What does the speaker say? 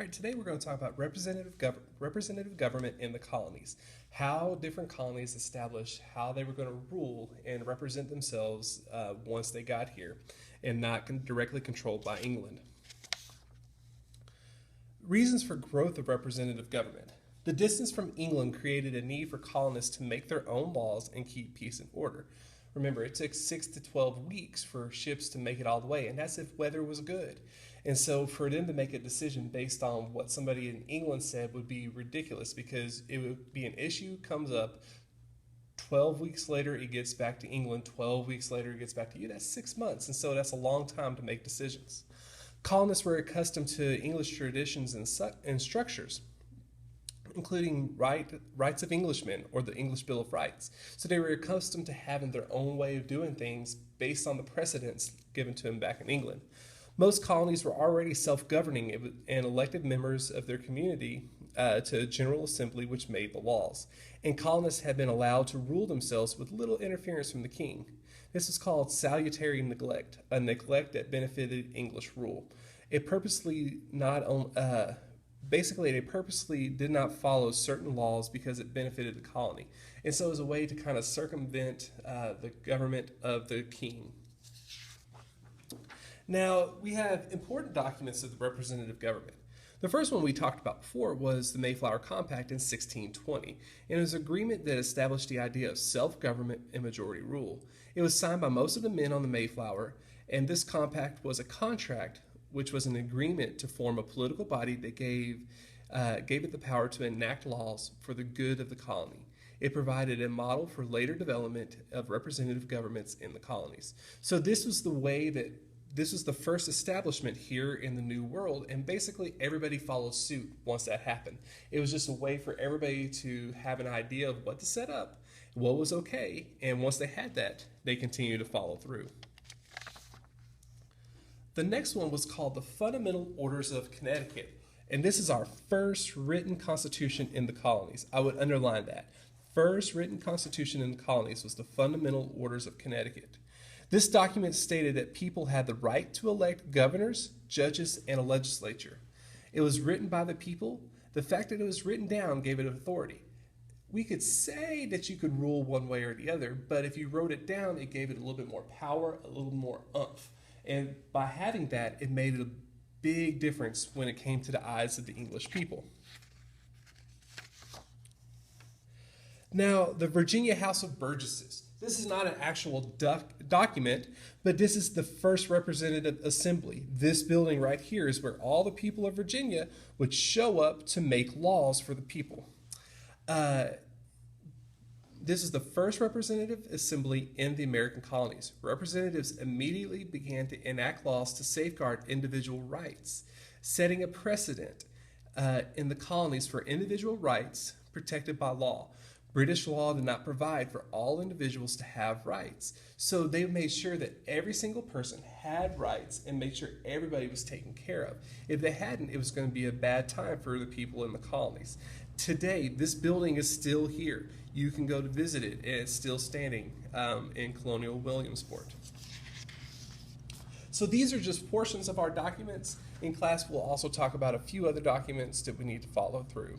All right, today we're going to talk about representative government in the colonies, how different colonies established how they were going to rule and represent themselves once they got here and not directly controlled by England. Reasons for growth of representative government. The distance from England created a need for colonists to make their own laws and keep peace and order. Remember, it took 6 to 12 weeks for ships to make it all the way, and that's if weather was good. And so for them to make a decision based on what somebody in England said would be ridiculous, because it would be an issue, comes up, 12 weeks later it gets back to England, 12 weeks later it gets back to you. That's 6 months, and so that's a long time to make decisions. Colonists were accustomed to English traditions and structures, including rights of Englishmen or the English Bill of Rights. So they were accustomed to having their own way of doing things based on the precedents given to them back in England. Most colonies were already self-governing and elected members of their community to a general assembly which made the laws. And colonists had been allowed to rule themselves with little interference from the king. This was called salutary neglect, a neglect that benefited English rule. It purposely they purposely did not follow certain laws because it benefited the colony. And so it was a way to kind of circumvent the government of the king. Now, we have important documents of the representative government. The first one we talked about before was the Mayflower Compact in 1620, and it was an agreement that established the idea of self-government and majority rule. It was signed by most of the men on the Mayflower, and this compact was a contract which was an agreement to form a political body that gave it the power to enact laws for the good of the colony. It provided a model for later development of representative governments in the colonies. So this was the first establishment here in the New World, and basically everybody followed suit once that happened. It was just a way for everybody to have an idea of what to set up, what was okay, and once they had that, they continued to follow through. The next one was called the Fundamental Orders of Connecticut, and this is our first written constitution in the colonies. I would underline that. First written constitution in the colonies was the Fundamental Orders of Connecticut. This document stated that people had the right to elect governors, judges, and a legislature. It was written by the people. The fact that it was written down gave it authority. We could say that you could rule one way or the other, but if you wrote it down, it gave it a little bit more power, a little more oomph. And by having that, it made a big difference when it came to the eyes of the English people. Now, the Virginia House of Burgesses. This is not an actual document, but this is the first representative assembly. This building right here is where all the people of Virginia would show up to make laws for the people. This is the first representative assembly in the American colonies. Representatives immediately began to enact laws to safeguard individual rights, setting a precedent in the colonies for individual rights protected by law. British law did not provide for all individuals to have rights. So they made sure that every single person had rights and made sure everybody was taken care of. If they hadn't, it was going to be a bad time for the people in the colonies. Today, this building is still here. You can go to visit it, and it's still standing in Colonial Williamsport. So these are just portions of our documents. In class, we'll also talk about a few other documents that we need to follow through.